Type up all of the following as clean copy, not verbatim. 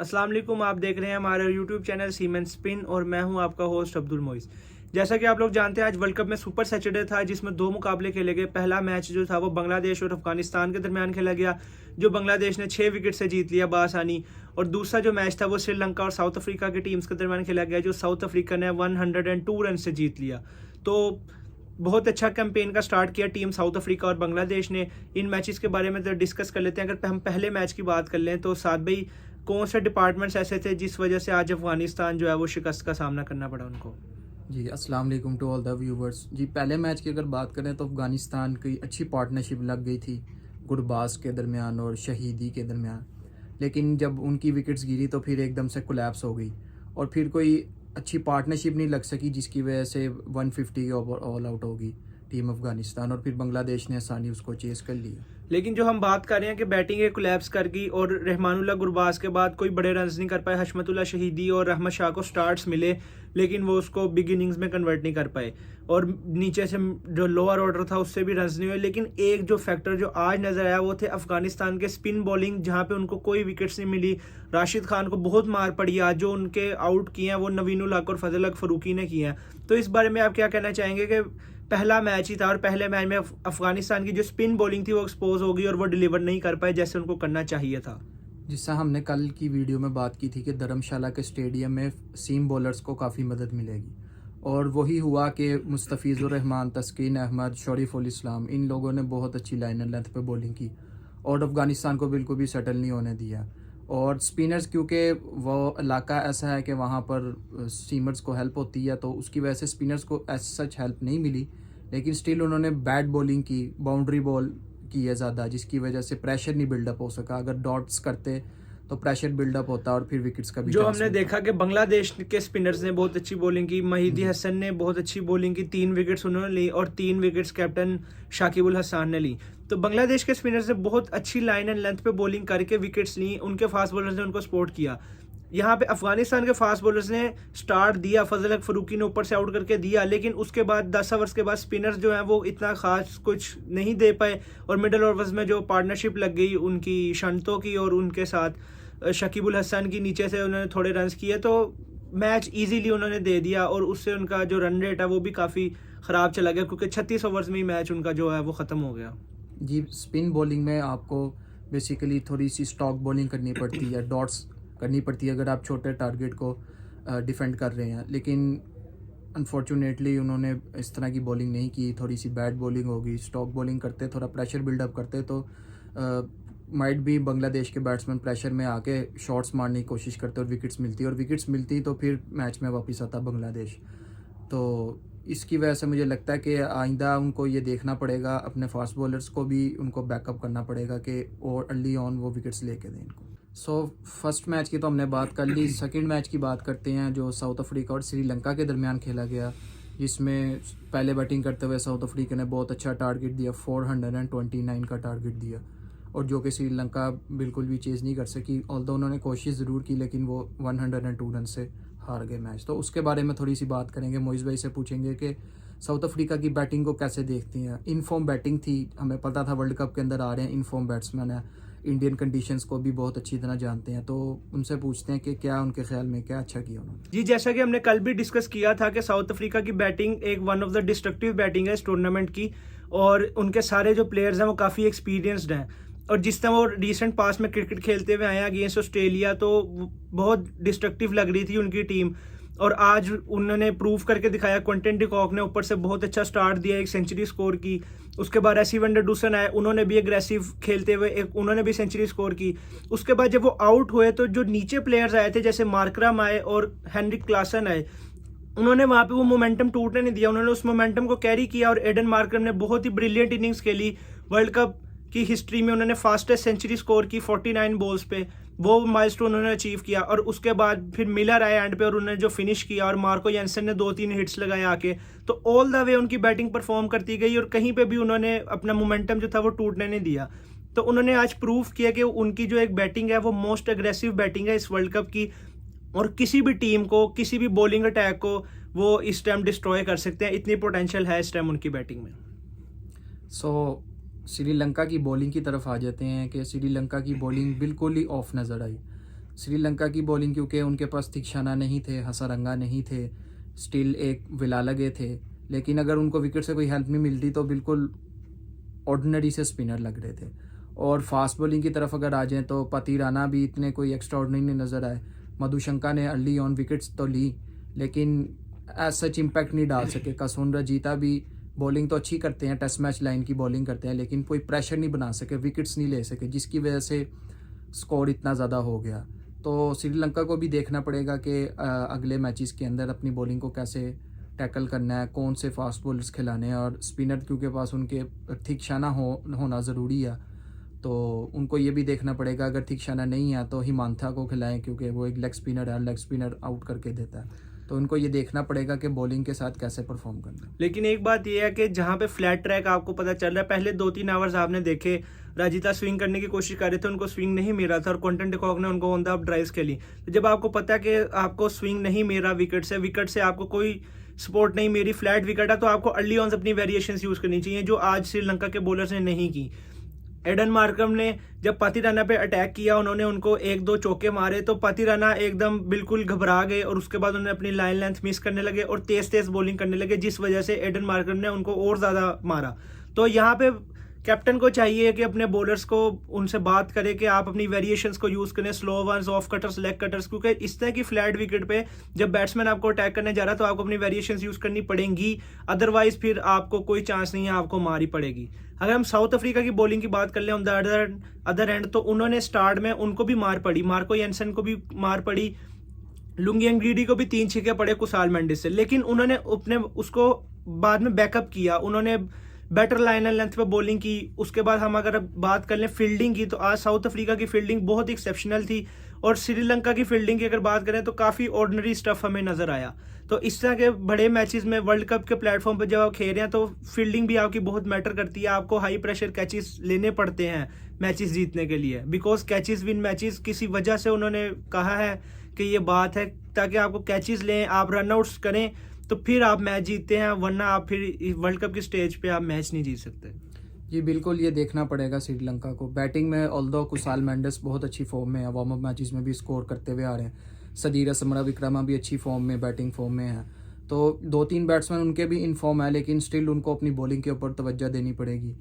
अस्सलाम वालेकुम। आप देख रहे हैं हमारे यूट्यूब चैनल सीमेंट स्पिन और मैं हूं आपका होस्ट अब्दुल मोइस। जैसा कि आप लोग जानते हैं, आज वर्ल्ड कप में सुपर सैटरडे था जिसमें दो मुकाबले खेले गए। पहला मैच जो था वो बांग्लादेश और अफगानिस्तान के दरमियान खेला गया, जो बांग्लादेश ने 6 विकेट से जीत लिया बासानी। और दूसरा जो मैच था वो श्रीलंका और साउथ अफ्रीका की टीम्स के दरमियान खेला गया, जो साउथ अफ्रीका ने 102 रन से जीत लिया। तो बहुत अच्छा कैंपेन का स्टार्ट किया टीम साउथ अफ्रीका और बांग्लादेश ने। इन मैचेस के बारे में तो डिस्कस कर लेते हैं। अगर हम पहले मैच की बात कर लें तो साथ भाई, कौन से डिपार्टमेंट्स ऐसे थे जिस वजह से आज अफगानिस्तान जो है वो शिकस्त का सामना करना पड़ा उनको? जी अस्सलाम वालेकुम टू ऑल द व्यूवर्स। जी पहले मैच की अगर बात करें तो अफ़गानिस्तान की अच्छी पार्टनरशिप लग गई थी गुरबाज के दरमियान और शहीदी के दरमियान, लेकिन जब उनकी विकेट्स गिरी तो फिर एकदम से कोलैप्स हो गई और फिर कोई अच्छी पार्टनरशिप नहीं लग सकी, जिसकी वजह से 150 के ओवर ऑल आउट होगी टीम अफ़गानिस्तान और फिर बांग्लादेश ने आसानी उसको चेस कर लिया। लेकिन जो हम बात कर रहे हैं कि बैटिंग एक कोलैप्स कर गई और रहमानुल्लाह गुरबाज के बाद कोई बड़े रन्स नहीं कर पाए। हशमतुल्लाह शहीदी और अहमद शाह को स्टार्ट्स मिले, लेकिन वो उसको बिग इनिंग्स में कन्वर्ट नहीं कर पाए और नीचे से जो लोअर ऑर्डर था उससे भी रन्स नहीं हुए। लेकिन एक जो फैक्टर जो आज नजर आया वो थे अफगानिस्तान के स्पिन बॉलिंग, जहां पे उनको कोई विकेट्स नहीं मिली। राशिद खान को बहुत मार पड़ी आज। जो उनके आउट किए हैं वो नवीनुल हक और फजल हक फरूकी ने किए हैं। तो इस बारे में आप क्या कहना चाहेंगे कि पहला मैच ही था और पहले मैच में अफगानिस्तान की जो स्पिन बॉलिंग थी वो एक्सपोज हो गई और वो डिलीवर नहीं कर पाए जैसे उनको करना चाहिए था? जिससे हमने कल की वीडियो में बात की थी कि धर्मशाला के स्टेडियम में सीम बॉलर्स को काफ़ी मदद मिलेगी और वही हुआ कि मुस्तफ़ीज़ुर रहमान, तस्कीन अहमद, शरीफुल इस्लाम, इन लोगों ने बहुत अच्छी लाइन एंड लेंथ पे बॉलिंग की और अफ़गानिस्तान को बिल्कुल भी सेटल नहीं होने दिया। और स्पिनर्स, क्योंकि वो इलाका ऐसा है कि वहाँ पर सीमर्स को हेल्प होती है, तो उसकी वजह से स्पिनर्स को एज सच हेल्प नहीं मिली, लेकिन स्टिल उन्होंने बैट बॉलिंग की, बाउंड्री बॉल की है ज़्यादा, जिसकी वजह से प्रेशर नहीं बिल्डअप हो सका। अगर डॉट्स करते तो प्रेशर बिल्डअप होता और फिर विकेट्स का भी जो चांस हमने मिलता। देखा कि बांग्लादेश के स्पिनर्स ने बहुत अच्छी बॉलिंग की। महिदी हसन ने बहुत अच्छी बॉलिंग की, 3 विकेट्स उन्होंने ली और 3 विकेट्स कैप्टन शाकिबुल हसन ने ली। तो बांग्लादेश के स्पिनर्स ने बहुत अच्छी लाइन एंड लेंथ पे बॉलिंग करके विकेट्स ली। उनके फास्ट बॉलर्स ने उनको सपोर्ट किया। यहाँ पे अफगानिस्तान के फास्ट बॉलर्स ने स्टार्ट दिया, फजल हक फरूकी ने ऊपर से आउट करके दिया, लेकिन उसके बाद 10 ओवर्स के बाद स्पिनर्स जो हैं वो इतना खास कुछ नहीं दे पाए और मिडल ओवर्स में जो पार्टनरशिप लग गई उनकी शंतों की और उनके साथ शकीबुल हसन की, नीचे से उन्होंने थोड़े रन्स किए तो मैच इजीली उन्होंने दे दिया और उससे उनका जो रन रेट है वो भी काफ़ी ख़राब चला गया, क्योंकि 36 ओवर्स में ही मैच उनका जो है वो ख़त्म हो गया। जी स्पिन बॉलिंग में आपको बेसिकली थोड़ी सी स्टॉक बॉलिंग करनी पड़ती है, डॉट्स करनी पड़ती है अगर आप छोटे टारगेट को डिफेंड कर रहे हैं, लेकिन अनफॉर्चुनेटली उन्होंने इस तरह की बॉलिंग नहीं की। थोड़ी सी बैट बॉलिंग होगी, स्टॉक बॉलिंग करते, थोड़ा प्रेशर बिल्डअप करते तो माइट भी बांग्लादेश के बैट्समैन प्रेशर में आके शॉट्स मारने की कोशिश करते और विकेट्स मिलती तो फिर मैच में वापस आता बांग्लादेश। तो इसकी वजह से मुझे लगता है कि आइंदा उनको ये देखना पड़ेगा, अपने फास्ट बॉलर्स को भी उनको बैकअप करना पड़ेगा कि और अर्ली ऑन वो विकेट्स लेके दें इनको। सो फर्स्ट मैच की तो हमने बात कर ली। सेकंड मैच की बात करते हैं जो साउथ अफ्रीका और श्रीलंका के दरमियान खेला गया, जिसमें पहले बैटिंग करते हुए साउथ अफ्रीका ने बहुत अच्छा टारगेट दिया, 429 का टारगेट दिया और जो कि श्रीलंका बिल्कुल भी चेज़ नहीं कर सकी। ऑल्दो उन्होंने कोशिश ज़रूर की लेकिन वो 102 रन से हार गए मैच। तो उसके बारे में थोड़ी सी बात करेंगे। मोइज़ भाई से पूछेंगे कि साउथ अफ्रीका की बैटिंग को कैसे देखती हैं। इनफॉर्म बैटिंग थी, हमें पता था वर्ल्ड कप के अंदर आ रहे हैं, इनफॉर्म बैट्समैन है, इंडियन कंडीशंस को भी बहुत अच्छी तरह जानते हैं, तो उनसे पूछते हैं कि क्या उनके ख्याल में क्या अच्छा किया उन्होंने। जी, जैसा कि हमने कल भी डिस्कस किया था कि साउथ अफ्रीका की बैटिंग एक one of the destructive batting है इस टूर्नामेंट की और उनके सारे जो प्लेयर्स हैं वो काफ़ी एक्सपीरियंस्ड हैं और जिस तरह वो रिसेंट पास में क्रिकेट खेलते हुए आए अगेंस्ट ऑस्ट्रेलिया, तो बहुत डिस्ट्रक्टिव लग रही थी उनकी टीम और आज उन्होंने प्रूव करके दिखाया। क्विंटन डी कॉक ने ऊपर से बहुत अच्छा स्टार्ट दिया, एक सेंचुरी स्कोर की। उसके बाद एसी वंडरडूसन आए, उन्होंने भी एग्रेसिव खेलते हुए उन्होंने भी सेंचुरी स्कोर की। उसके बाद जब वो आउट हुए तो जो नीचे प्लेयर्स आए थे जैसे मार्करम आए और हेनरिक क्लासन आए, उन्होंने वहां पे वो मोमेंटम टूटने नहीं दिया, उन्होंने उस मोमेंटम को कैरी किया और एडन मार्करम ने बहुत ही ब्रिलियंट इनिंग्स खेली। वर्ल्ड कप की हिस्ट्री में उन्होंने फास्टेस्ट सेंचुरी स्कोर की 49 बॉल्स पे, वो माइलस्टोन उन्होंने अचीव किया। और उसके बाद फिर मिलर आए एंड पे और उन्होंने जो फिनिश किया और मार्को जेनसन ने 2-3 हिट्स लगाए आके, तो ऑल द वे उनकी बैटिंग परफॉर्म करती गई और कहीं पे भी उन्होंने अपना मोमेंटम जो था वो टूटने नहीं दिया। तो उन्होंने आज प्रूव किया कि उनकी जो एक बैटिंग है वो मोस्ट एग्रेसिव बैटिंग है इस वर्ल्ड कप की और किसी भी टीम को, किसी भी बॉलिंग अटैक को वो इस टाइम डिस्ट्रॉय कर सकते हैं। इतनी पोटेंशियल है इस टाइम उनकी बैटिंग में। सो श्रीलंका की बॉलिंग की तरफ आ जाते हैं कि श्रीलंका की बॉलिंग बिल्कुल ही ऑफ नज़र आई। श्रीलंका की बॉलिंग क्योंकि उनके पास थिकशाना नहीं थे, हसारंगा नहीं थे, स्टिल एक विलालगे थे, लेकिन अगर उनको विकेट से कोई हेल्प नहीं मिलती तो बिल्कुल ऑर्डिनरी से स्पिनर लग रहे थे। और फास्ट बॉलिंग की तरफ अगर आ जाएँ तो पतिराना भी इतने कोई एक्स्ट्रा ऑर्डिनरी नज़र आए। मधुशंका ने अर्ली ऑन विकेट्स तो ली लेकिन एज सच इम्पैक्ट नहीं डाल सके। कसुन रजीता भी बॉलिंग तो अच्छी करते हैं, टेस्ट मैच लाइन की बॉलिंग करते हैं, लेकिन कोई प्रेशर नहीं बना सके, विकेट्स नहीं ले सके, जिसकी वजह से स्कोर इतना ज़्यादा हो गया। तो श्रीलंका को भी देखना पड़ेगा कि अगले मैचेस के अंदर अपनी बॉलिंग को कैसे टैकल करना है, कौन से फास्ट बॉलर्स खिलाने हैं, और स्पिनर क्योंकि पास उनके थिकशाना होना ज़रूरी है। तो उनको ये भी देखना पड़ेगा अगर थिकशाना नहीं है तो हिमांथा को खिलाएं क्योंकि वो एक लेग स्पिनर है, लेग स्पिनर आउट करके देता है। तो उनको ये देखना पड़ेगा कि बॉलिंग के साथ कैसे परफॉर्म करना है। लेकिन एक बात ये है कि जहाँ पे फ्लैट ट्रैक आपको पता चल रहा है, पहले 2-3 आवर्स आपने देखे राजिता स्विंग करने की कोशिश कर रहे थे, उनको स्विंग नहीं मिल रहा था और क्विंटन डिकॉक ने उनको ऑन द अप ड्राइव्स खेली। तो जब आपको पता है कि आपको स्विंग नहीं मिल रहा विकेट से आपको कोई सपोर्ट नहीं मेरी फ्लैट विकेट है, तो आपको अर्ली ऑन अपनी वेरिएशंस यूज करनी चाहिए, जो आज श्रीलंका के बॉलर्स ने नहीं की। एडन मार्करम ने जब पतिराना पे अटैक किया, उन्होंने उनको 1-2 चौके मारे तो पतिराना एकदम बिल्कुल घबरा गए और उसके बाद उन्होंने अपनी लाइन लेंथ मिस करने लगे और तेज तेज बॉलिंग करने लगे, जिस वजह से एडन मार्करम ने उनको और ज़्यादा मारा। तो यहाँ पे कैप्टन को चाहिए कि अपने बॉलर्स को उनसे बात करे कि आप अपनी वेरिएशंस को यूज़ करें, slow ones, off cutters, leg cutters, क्योंकि इस तरह की फ्लैट विकेट पे जब बैट्समैन आपको अटैक करने जा रहा है तो आपको अपनी वेरिएशंस यूज़ करनी पड़ेंगी, अदरवाइज फिर आपको कोई चांस नहीं है, आपको मार ही पड़ेगी। अगर हम साउथ अफ्रीका की बॉलिंग की बात कर लें ऑन द अदर एंड, तो उन्होंने स्टार्ट में उनको भी मार पड़ी, मार्को येंसन को भी मार पड़ी, लुंगी एंग्रीडी को भी 3 छक्के पड़े कुसाल मेंडिस से, लेकिन उन्होंने अपने उसको बाद में बैकअप किया, उन्होंने बेटर लाइन एंड लेंथ पे बॉलिंग की। उसके बाद हम अगर बात कर लें फील्डिंग की, तो आज साउथ अफ्रीका की फील्डिंग बहुत ही एक्सेप्शनल थी और श्रीलंका की फील्डिंग की अगर बात करें तो काफ़ी ऑर्डिनरी स्टफ हमें नज़र आया। तो इस तरह के बड़े मैचेस में वर्ल्ड कप के प्लेटफॉर्म पर जब आप खेल रहे हैं तो फील्डिंग भी आपकी बहुत मैटर करती है, आपको हाई प्रेशर कैचेस लेने पड़ते हैं मैचेस जीतने के लिए, बिकॉज कैचेस विन मैचेस, किसी वजह से उन्होंने कहा है कि ये बात है, ताकि आपको कैचेस लें, आप रनआउट्स करें तो फिर आप मैच जीतते हैं, वरना आप फिर वर्ल्ड कप की स्टेज पे आप मैच नहीं जीत सकते। जी बिल्कुल, ये देखना पड़ेगा श्रीलंका को। बैटिंग में ऑल्दो कुसाल मेंडिस बहुत अच्छी फॉर्म में है, वार्म अप मैचेस में भी स्कोर करते हुए आ रहे हैं। सदीरा समराविक्रमा भी अच्छी फॉर्म में, बैटिंग फॉर्म में है। तो 2-3 बैट्समैन उनके भी इन फॉर्म है, लेकिन स्टिल उनको अपनी बॉलिंग के ऊपर तवज्जो देनी पड़ेगी।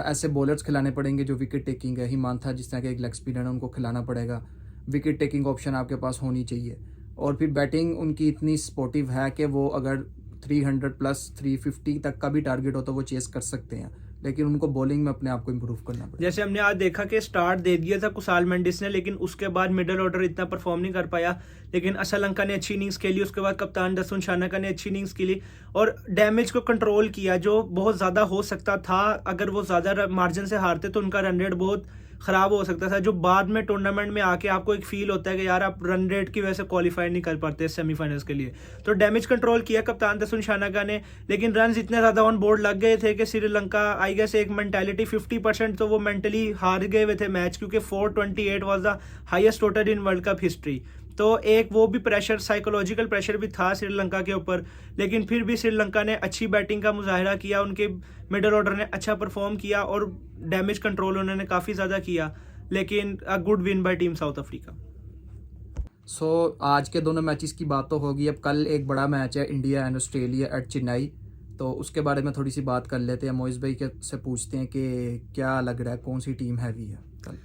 ऐसे बॉलर्स खिलाने पड़ेंगे जो विकेट टेकिंग है। हिमांथा जिस तरह के एक लेग स्पिनर है, उनको खिलाना पड़ेगा। विकेट टेकिंग ऑप्शन आपके पास होनी चाहिए। और फिर बैटिंग उनकी इतनी स्पोर्टिव है कि वो अगर 300 प्लस 350 तक का भी टारगेट हो तो वो चेस कर सकते हैं, लेकिन उनको बॉलिंग में अपने आप को इम्प्रूव करना पड़ेगा। जैसे हमने आज देखा कि स्टार्ट दे दिया था कुसाल मेंडिस ने, लेकिन उसके बाद मिडल ऑर्डर इतना परफॉर्म नहीं कर पाया, लेकिन असलंका ने अच्छी इनिंग्स खेली, उसके बाद कप्तान दसुन शानाका ने अच्छी इनिंग्स खेली और डैमेज को कंट्रोल किया, जो बहुत ज़्यादा हो सकता था। अगर वो ज़्यादा मार्जिन से हारते तो उनका रन रेट बहुत ख़राब हो सकता था, जो बाद में टूर्नामेंट में आके आपको एक फील होता है कि यार आप रन रेट की वजह से क्वालिफाई नहीं कर पाते सेमीफाइनल्स के लिए। तो डैमेज कंट्रोल किया कप्तान दसुन शानाका ने, लेकिन रन इतने ज़्यादा ऑन बोर्ड लग गए थे कि श्रीलंका आई गेस एक मेंटालिटी 50% तो वो मेंटली हार गए हुए थे मैच, क्योंकि 428 was the highest total in world cup history. तो एक वो भी प्रेशर, साइकोलॉजिकल प्रेशर भी था श्रीलंका के ऊपर, लेकिन फिर भी श्रीलंका ने अच्छी बैटिंग का मुजाहिरा किया, उनके मिडल ऑर्डर ने अच्छा परफॉर्म किया और डैमेज कंट्रोल उन्होंने काफ़ी ज़्यादा किया, लेकिन a good win by team South Africa. So आज के दोनों मैचेस की बात तो होगी, अब कल एक बड़ा मैच है India and Australia at Chennai, तो उसके बारे में थोड़ी सी बात कर लेते हैं। मोइज भाई के से पूछते हैं कि क्या लग रहा है, कौन सी टीम हैवी है कल?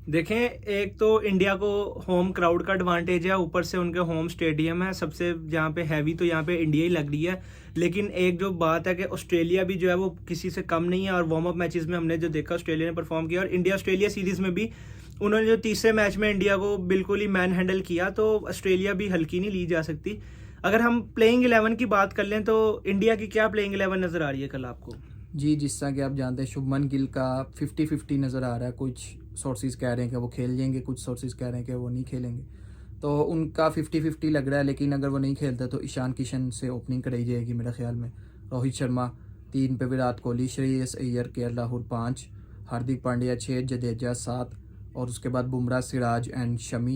देखें, एक तो इंडिया को होम क्राउड का एडवांटेज है, ऊपर से उनके होम स्टेडियम है, सबसे जहाँ पे हैवी तो यहाँ पे इंडिया ही लग रही है। लेकिन एक जो बात है कि ऑस्ट्रेलिया भी जो है वो किसी से कम नहीं है, और वार्म अप मैचेस में हमने जो देखा ऑस्ट्रेलिया ने परफॉर्म किया, और इंडिया ऑस्ट्रेलिया सीरीज़ में भी उन्होंने जो तीसरे मैच में इंडिया को बिल्कुल ही मैन हैंडल किया, तो ऑस्ट्रेलिया भी हल्की नहीं ली जा सकती। अगर हम प्लेइंग 11 की बात कर लें तो इंडिया की क्या प्लेइंग 11 नज़र आ रही है कल आपको? जी, जिस तरह कि आप जानते हैं शुभमन गिल का 50-50 नज़र आ रहा है। कुछ सोर्सेज कह रहे हैं कि वो खेल लेंगे, कुछ सोर्सेज कह रहे हैं कि वो नहीं खेलेंगे, तो उनका 50-50 लग रहा है। लेकिन अगर वो नहीं खेलते तो ईशान किशन से ओपनिंग कराई जाएगी मेरे ख्याल में। रोहित शर्मा 3 पे, विराट कोहली, श्रेयस अय्यर, केएल राहुल 5, हार्दिक पांड्या 6, जडेजा 7, और उसके बाद बुमराह, सिराज एंड शमी,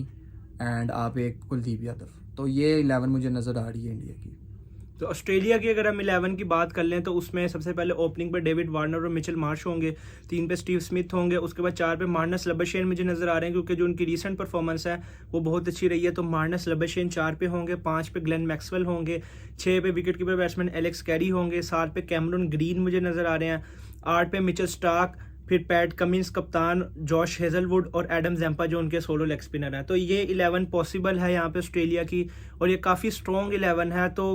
एंड आप एक कुलदीप यादव। तो ये 11 मुझे नज़र आ रही है इंडिया की। तो ऑस्ट्रेलिया की अगर हम 11 की बात कर लें तो उसमें सबसे पहले ओपनिंग पे डेविड वार्नर और मिचेल मार्श होंगे, 3 पे स्टीव स्मिथ होंगे, उसके बाद 4 पे मार्नस लबशेन मुझे नज़र आ रहे हैं क्योंकि जो उनकी रीसेंट परफॉर्मेंस है वो बहुत अच्छी रही है, तो मार्नस लबशेन 4 पे होंगे, 5 पे ग्लेन मैक्सवेल होंगे, 6 पे wicket keeper batsman Alex Carey होंगे, 7 पे कैमरून ग्रीन मुझे नज़र आ रहे हैं, 8 पे मिचेल स्टार्क, फिर पैट कमिंस कप्तान, जॉश हेजलवुड और एडम जैम्पा जो उनके सोलो लेग स्पिनर हैं। तो ये 11 पॉसिबल है यहाँ पे ऑस्ट्रेलिया की, और ये काफ़ी स्ट्रॉन्ग 11 है। तो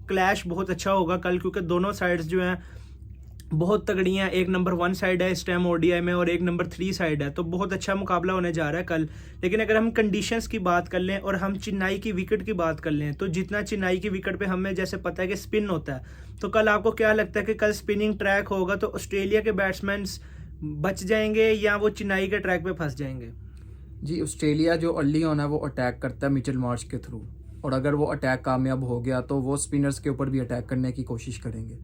क्लैश बहुत अच्छा होगा कल, क्योंकि दोनों साइड्स जो हैं बहुत तगड़ी हैं। एक नंबर 1 साइड है इस टाइम ओडीआई में और एक नंबर 3 साइड है, तो बहुत अच्छा मुकाबला होने जा रहा है कल। लेकिन अगर हम कंडीशंस की बात कर लें और हम चेन्नई की विकेट की बात कर लें, तो जितना चेन्नई की विकेट पे हमें जैसे पता है कि स्पिन होता है, तो कल आपको क्या लगता है कि कल स्पिनिंग ट्रैक होगा तो ऑस्ट्रेलिया के बैट्समैन बच जाएंगे या वो चेन्नई के ट्रैक पे फंस जाएंगे? जी, ऑस्ट्रेलिया जो अर्ली ऑन है वो अटैक करता है मिचेल मार्श के थ्रू, और अगर वो अटैक कामयाब हो गया तो वो स्पिनर्स के ऊपर भी अटैक करने की कोशिश करेंगे,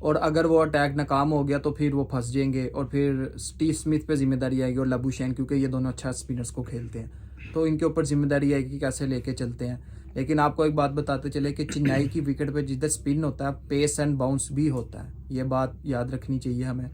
और अगर वो अटैक नाकाम हो गया तो फिर वो फंस जाएंगे और फिर स्टीव स्मिथ पे जिम्मेदारी आएगी और लबुशेन, क्योंकि ये दोनों अच्छा स्पिनर्स को खेलते हैं, तो इनके ऊपर जिम्मेदारी आएगी कि कैसे लेके चलते हैं। लेकिन आपको एक बात बताते चले कि चेन्नई की विकेट पे जिधर स्पिन होता है पेस एंड बाउंस भी होता है, ये बात याद रखनी चाहिए हमें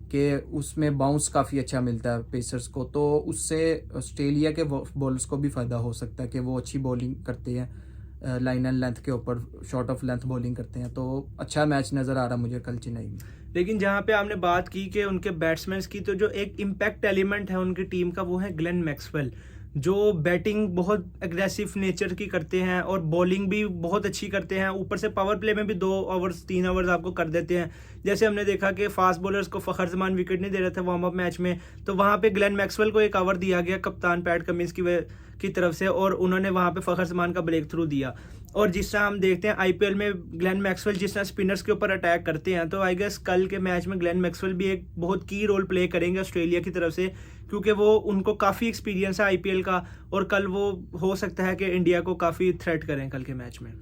कि उसमें बाउंस काफ़ी अच्छा मिलता है पेसर्स को, तो उससे ऑस्ट्रेलिया के बॉलर्स को भी फ़ायदा हो सकता है कि वो अच्छी बॉलिंग करते हैं, लाइन एंड लेंथ के ऊपर शॉर्ट ऑफ लेंथ बॉलिंग करते हैं। तो अच्छा मैच नज़र आ रहा मुझे कल चेन्नई में। लेकिन जहाँ पे आपने बात की कि उनके बैट्समैन की, तो जो एक इम्पैक्ट एलिमेंट है उनकी टीम का वो है ग्लेन मैक्सवेल, जो बैटिंग बहुत एग्रेसिव नेचर की करते हैं और बॉलिंग भी बहुत अच्छी करते हैं। ऊपर से पावर प्ले में भी 2 ओवर्स 3 ओवर्स आपको कर देते हैं। जैसे हमने देखा कि फास्ट बॉलर्स को फ़खर जमान विकेट नहीं दे रहे थे वार्म अप मैच में, तो वहाँ पे ग्लेन मैक्सवेल को एक ओवर दिया गया कप्तान पैट कमिंस की तरफ से, और उन्होंने वहाँ पे फ़खर जमान का ब्रेक थ्रू दिया। और जिस तरह हम देखते हैं आईपीएल में ग्लेन मैक्सवेल जिस तरह स्पिनर्स के ऊपर अटैक करते हैं, तो आई गेस कल के मैच में ग्लेन मैक्सवेल भी एक बहुत की रोल प्ले करेंगे ऑस्ट्रेलिया की तरफ से, क्योंकि वो उनको काफ़ी एक्सपीरियंस है आईपीएल का, और कल वो हो सकता है कि इंडिया को काफ़ी थ्रेट करें कल के मैच में।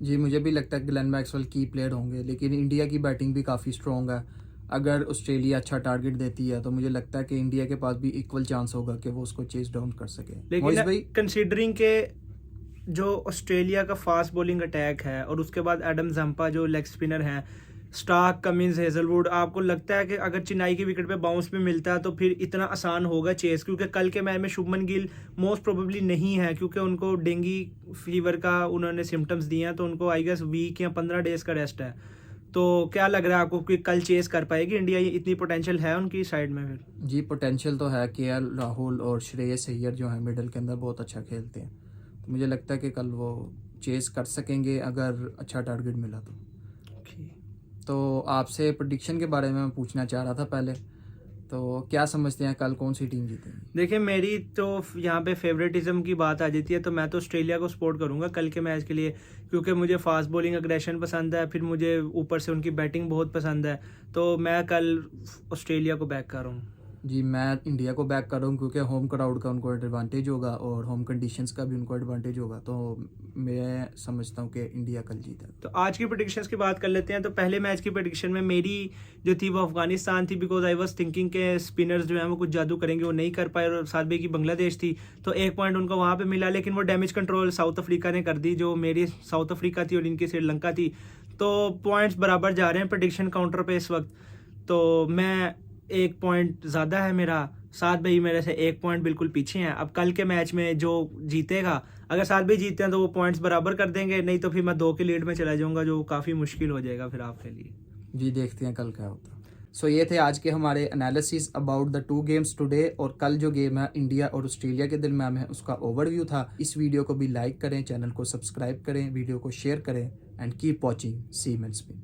जी, मुझे भी लगता है कि ग्लेन मैक्सवेल की प्लेयर होंगे, लेकिन इंडिया की बैटिंग भी काफ़ी स्ट्रॉन्ग है। अगर ऑस्ट्रेलिया अच्छा टारगेट देती है तो मुझे लगता है कि इंडिया के पास भी इक्वल चांस होगा कि वो उसको चेस डाउन कर सके। मोइज भाई, लेकिन कंसीडरिंग के जो ऑस्ट्रेलिया का फास्ट बॉलिंग अटैक है और उसके बाद एडम जम्पा जो लेग स्पिनर हैं, स्टार्क, कमिंस, हेजलवुड, आपको लगता है कि अगर चेन्नई की विकेट पे बाउंस भी मिलता है तो फिर इतना आसान होगा चेस? क्योंकि कल के मैच में शुभमन गिल मोस्ट प्रोबेबली नहीं है, क्योंकि उनको डेंगी फीवर का उन्होंने सिम्टम्स दिए हैं, तो उनको आई गेस वीक या 15 डेज का रेस्ट है। तो क्या लग रहा है आपको कि कल चेस कर पाएगी इंडिया? ये इतनी पोटेंशियल है उनकी साइड में? फिर जी, पोटेंशियल तो है। केएल राहुल और श्रेयस अय्यर जो है मिडल के अंदर बहुत अच्छा खेलते हैं, तो मुझे लगता है कि कल वो चेस कर सकेंगे अगर अच्छा टारगेट मिला तो। तो आपसे प्रेडिक्शन के बारे में मैं पूछना चाह रहा था पहले, तो क्या समझते हैं कल कौन सी टीम जीतेगी? देखिए, मेरी तो यहाँ पे फेवरेटिज्म की बात आ जाती है, तो मैं तो ऑस्ट्रेलिया को सपोर्ट करूँगा कल के मैच के लिए, क्योंकि मुझे फास्ट बॉलिंग अग्रेशन पसंद है, फिर मुझे ऊपर से उनकी बैटिंग बहुत पसंद है, तो मैं कल ऑस्ट्रेलिया को बैक कर रहा हूँ। जी, मैं इंडिया को बैक कर रहा हूँ क्योंकि होम क्राउड का उनको एडवांटेज होगा और होम कंडीशंस का भी उनको एडवांटेज होगा, तो मैं समझता हूँ कि इंडिया कल जीतेगा। तो आज की प्रेडिक्शंस की बात कर लेते हैं। तो पहले मैच की प्रेडिक्शन में मेरी जो थी वो अफगानिस्तान थी, बिकॉज आई वाज थिंकिंग के स्पिनर्स जो हैं वो कुछ जादू करेंगे, वो नहीं कर पाए, और साथ में की बांग्लादेश थी तो 1 पॉइंट उनको वहाँ पे मिला, लेकिन वो डैमेज कंट्रोल साउथ अफ्रीका ने कर दी, जो मेरी साउथ अफ्रीका थी और इनकी श्रीलंका थी, तो पॉइंट्स बराबर जा रहे हैं प्रेडिक्शन काउंटर पे इस वक्त। तो मैं 1 पॉइंट ज़्यादा है मेरा, साथ भाई मेरे से 1 पॉइंट बिल्कुल पीछे हैं। अब कल के मैच में जो जीतेगा, अगर साथ भाई जीतते हैं तो वो पॉइंट्स बराबर कर देंगे, नहीं तो फिर मैं 2 की लीड में चला जाऊंगा, जो काफ़ी मुश्किल हो जाएगा फिर आपके लिए। जी, देखते हैं कल क्या होता है। सो ये थे आज के हमारे analysis about the 2 games today, और कल जो गेम है इंडिया और ऑस्ट्रेलिया के दरमियान है उसका ओवरव्यू था। इस वीडियो को भी लाइक करें, चैनल को सब्सक्राइब करें, वीडियो को शेयर करें, and keep watching cement spin.